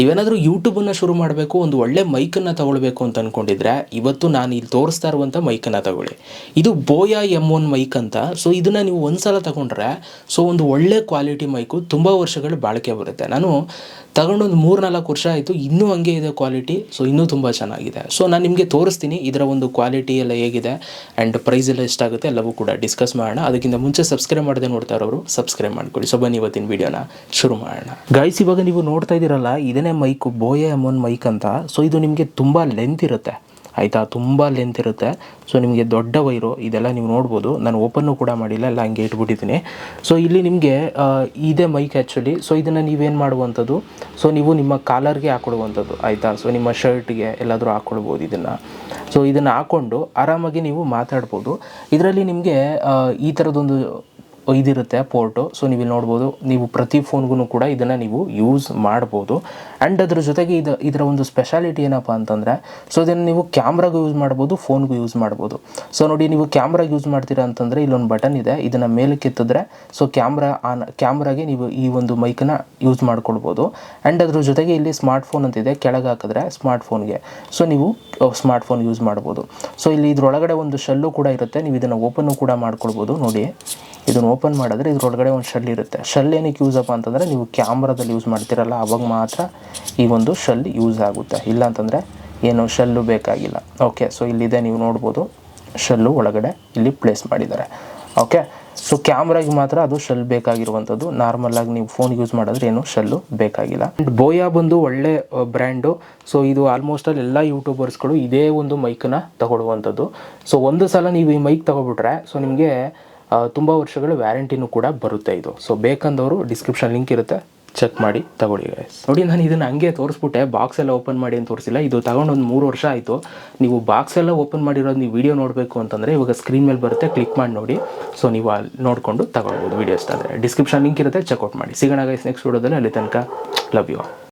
ನೀವೇನಾದರೂ ಯೂಟ್ಯೂಬನ್ನು ಶುರು ಮಾಡಬೇಕು, ಒಂದು ಒಳ್ಳೆ ಮೈಕನ್ನು ತಗೊಳ್ಬೇಕು ಅಂತ ಅಂದ್ಕೊಂಡಿದ್ರೆ ಇವತ್ತು ನಾನು ಇಲ್ಲಿ ತೋರಿಸ್ತಾ ಇರುವಂಥ ಮೈಕನ್ನು ತಗೊಳ್ಳಿ. ಇದು ಬೋಯಾ M1 ಮೈಕ್ ಅಂತ. ಸೊ ಇದನ್ನು ನೀವು ಒಂದು ಸಲ ತಗೊಂಡ್ರೆ ಒಂದು ಒಳ್ಳೆ ಕ್ವಾಲಿಟಿ ಮೈಕು, ತುಂಬ ವರ್ಷಗಳು ಬಾಳಿಕೆ ಬರುತ್ತೆ. ನಾನು ತಗೊಂಡೊಂದು 3-4 ವರ್ಷ ಆಯಿತು, ಇನ್ನೂ ಹಂಗೆ ಇದೆ ಕ್ವಾಲಿಟಿ. ಇನ್ನೂ ತುಂಬ ಚೆನ್ನಾಗಿದೆ. ನಾನು ನಿಮಗೆ ತೋರಿಸ್ತೀನಿ ಇದರ ಒಂದು ಕ್ವಾಲಿಟಿ ಎಲ್ಲ ಹೇಗಿದೆ ಆ್ಯಂಡ್ ಪ್ರೈಸ್ ಎಲ್ಲ ಎಷ್ಟಾಗುತ್ತೆ ಎಲ್ಲವೂ ಕೂಡ ಡಿಸ್ಕಸ್ ಮಾಡೋಣ. ಅದಕ್ಕಿಂತ ಮುಂಚೆ ಸಬ್ಸ್ಕ್ರೈಬ್ ಮಾಡದೆ ನೋಡ್ತಾ ಇರೋರು ಸಬ್ಸ್ಕ್ರೈಬ್ ಮಾಡ್ಕೊಳ್ಳಿ. ಬನ್ನಿ ಇವತ್ತಿನ ವೀಡಿಯೋನ ಶುರು ಮಾಡೋಣ. ಗೈಸ್, ಇವಾಗ ನೀವು ನೋಡ್ತಾ ಇದ್ದೀರಲ್ಲ, ಇದನ್ನೇ ಮೈಕು ಬೋಯಾ M1 ಮೈಕ್ ಅಂತ. ಇದು ನಿಮಗೆ ತುಂಬ ಲೆಂತ್ ಇರುತ್ತೆ ಆಯಿತಾ, ತುಂಬ ಲೆಂತ್ ಇರುತ್ತೆ. ನಿಮಗೆ ದೊಡ್ಡ ವೈರು ಇದೆಲ್ಲ ನೀವು ನೋಡ್ಬೋದು. ನಾನು ಓಪನ್ನು ಕೂಡ ಮಾಡಿಲ್ಲ, ಎಲ್ಲ ಹಂಗೆ ಇಟ್ಬಿಟ್ಟಿದ್ದೀನಿ. ಇಲ್ಲಿ ನಿಮಗೆ ಇದೇ ಮೈಕ್ ಆ್ಯಕ್ಚುಲಿ. ಇದನ್ನು ನೀವೇನು ಮಾಡುವಂಥದ್ದು, ನೀವು ನಿಮ್ಮ ಕಾಲರ್ಗೆ ಹಾಕ್ಕೊಡುವಂಥದ್ದು ಆಯಿತಾ. ನಿಮ್ಮ ಶರ್ಟ್ಗೆ ಎಲ್ಲಾದರೂ ಹಾಕ್ಕೊಳ್ಬೋದು ಇದನ್ನು. ಇದನ್ನು ಹಾಕ್ಕೊಂಡು ಆರಾಮಾಗಿ ನೀವು ಮಾತಾಡ್ಬೋದು. ಇದರಲ್ಲಿ ನಿಮಗೆ ಈ ಥರದೊಂದು ಇದಿರುತ್ತೆ ಪೋರ್ಟು. ನೀವು ಇಲ್ಲಿ ನೋಡ್ಬೋದು, ನೀವು ಪ್ರತಿ ಫೋನ್ಗೂ ಕೂಡ ಇದನ್ನು ನೀವು ಯೂಸ್ ಮಾಡ್ಬೋದು. ಆ್ಯಂಡ್ ಅದ್ರ ಜೊತೆಗೆ ಇದರ ಒಂದು ಸ್ಪೆಷಾಲಿಟಿ ಏನಪ್ಪ ಅಂತಂದರೆ, ಇದನ್ನು ನೀವು ಕ್ಯಾಮ್ರಾಗೂ ಯೂಸ್ ಮಾಡ್ಬೋದು, ಫೋನ್ಗೂ ಯೂಸ್ ಮಾಡ್ಬೋದು. ನೋಡಿ, ನೀವು ಕ್ಯಾಮ್ರಾಗೆ ಯೂಸ್ ಮಾಡ್ತೀರಾ ಅಂತಂದರೆ ಇಲ್ಲೊಂದು ಬಟನ್ ಇದೆ, ಇದನ್ನು ಮೇಲಕ್ಕೆ ಎತ್ತಿದ್ರೆ ಕ್ಯಾಮ್ರಾಗೆ ನೀವು ಈ ಒಂದು ಮೈಕನ್ನು ಯೂಸ್ ಮಾಡ್ಕೊಳ್ಬೋದು. ಆ್ಯಂಡ್ ಅದ್ರ ಜೊತೆಗೆ ಇಲ್ಲಿ ಸ್ಮಾರ್ಟ್ಫೋನ್ ಅಂತಿದೆ, ಕೆಳಗೆ ಹಾಕಿದ್ರೆ ಸ್ಮಾರ್ಟ್ಫೋನ್ಗೆ ನೀವು ಸ್ಮಾರ್ಟ್ಫೋನ್ ಯೂಸ್ ಮಾಡ್ಬೋದು. ಇಲ್ಲಿ ಇದರೊಳಗಡೆ ಒಂದು ಶೆಲ್ಲು ಕೂಡ ಇರುತ್ತೆ, ನೀವು ಇದನ್ನು ಓಪನ್ನು ಕೂಡ ಮಾಡ್ಕೊಳ್ಬೋದು. ನೋಡಿ, ಇದನ್ನು ಓಪನ್ ಮಾಡಿದ್ರೆ ಇದರೊಳಗಡೆ ಒಂದು ಶೆಲ್ ಇರುತ್ತೆ. ಶೆಲ್ ಏನಕ್ಕೆ ಯೂಸ್ ಅಪ್ಪ ಅಂತಂದರೆ, ನೀವು ಕ್ಯಾಮ್ರಾದಲ್ಲಿ ಯೂಸ್ ಮಾಡ್ತೀರಲ್ಲ ಆವಾಗ ಮಾತ್ರ ಈ ಒಂದು ಶೆಲ್ ಯೂಸ್ ಆಗುತ್ತೆ, ಇಲ್ಲ ಅಂತಂದರೆ ಏನು ಶೆಲ್ಲು ಬೇಕಾಗಿಲ್ಲ. ಓಕೆ, ಇಲ್ಲಿದೆ ನೀವು ನೋಡ್ಬೋದು, ಶೆಲ್ಲು ಒಳಗಡೆ ಇಲ್ಲಿ ಪ್ಲೇಸ್ ಮಾಡಿದ್ದಾರೆ. ಓಕೆ, ಕ್ಯಾಮ್ರಾಗೆ ಮಾತ್ರ ಅದು ಶೆಲ್ ಬೇಕಾಗಿರುವಂಥದ್ದು. ನಾರ್ಮಲಾಗಿ ನೀವು ಫೋನ್ ಯೂಸ್ ಮಾಡಿದ್ರೆ ಏನು ಶೆಲ್ಲು ಬೇಕಾಗಿಲ್ಲ. ಬೋಯಾ ಬಂದು ಒಳ್ಳೆ ಬ್ರ್ಯಾಂಡು. ಇದು ಆಲ್ಮೋಸ್ಟ್ ಎಲ್ಲ ಯೂಟ್ಯೂಬರ್ಸ್ಗಳು ಇದೇ ಒಂದು ಮೈಕನ್ನು ತಗೊಳ್ಳುವಂಥದ್ದು. ಒಂದು ಸಲ ನೀವು ಈ ಮೈಕ್ ತಗೊಬಿಟ್ರೆ ನಿಮಗೆ ತುಂಬ ವರ್ಷಗಳ ವ್ಯಾರಂಟಿನೂ ಕೂಡ ಬರುತ್ತೆ ಇದು. ಬೇಕಂದವರು ಡಿಸ್ಕ್ರಿಪ್ಷನ್ ಲಿಂಕ್ ಇರುತ್ತೆ, ಚೆಕ್ ಮಾಡಿ ತಗೊಳ್ಳಿ ಗೈಸ್. ನೋಡಿ, ನಾನು ಇದನ್ನು ಹಂಗೆ ತೋರಿಸ್ಬಿಟ್ಟೆ, ಬಾಕ್ಸ್ ಎಲ್ಲ ಓಪನ್ ಮಾಡಿ ಅಂತ ತೋರಿಸಿಲ್ಲ. ಇದು ತಗೊಂಡು ಒಂದು 3 ವರ್ಷ ಆಯಿತು. ನೀವು ಬಾಕ್ಸ್ ಎಲ್ಲ ಓಪನ್ ಮಾಡಿರೋದು ನೀವು ವೀಡಿಯೋ ನೋಡಬೇಕು ಅಂತಂದರೆ ಇವಾಗ ಸ್ಕ್ರೀನ್ ಮೇಲೆ ಬರುತ್ತೆ, ಕ್ಲಿಕ್ ಮಾಡಿ ನೋಡಿ. ನೀವು ಅಲ್ಲಿ ನೋಡಿಕೊಂಡು ತಗೊಳ್ಬೋದು. ವೀಡಿಯೋ ಇಷ್ಟ ಆದರೆ ಡಿಸ್ಕ್ರಿಪ್ಷನ್ ಲಿಂಕ್ ಇರುತ್ತೆ, ಚೆಕ್ಔಟ್ ಮಾಡಿ. ಸಿಗೋಣ ಗೈಸ್ ನೆಕ್ಸ್ಟ್ ವಿಡಿಯೋದಲ್ಲಿ. ಅಲ್ಲಿ ತನಕ ಲವ್ ಯು.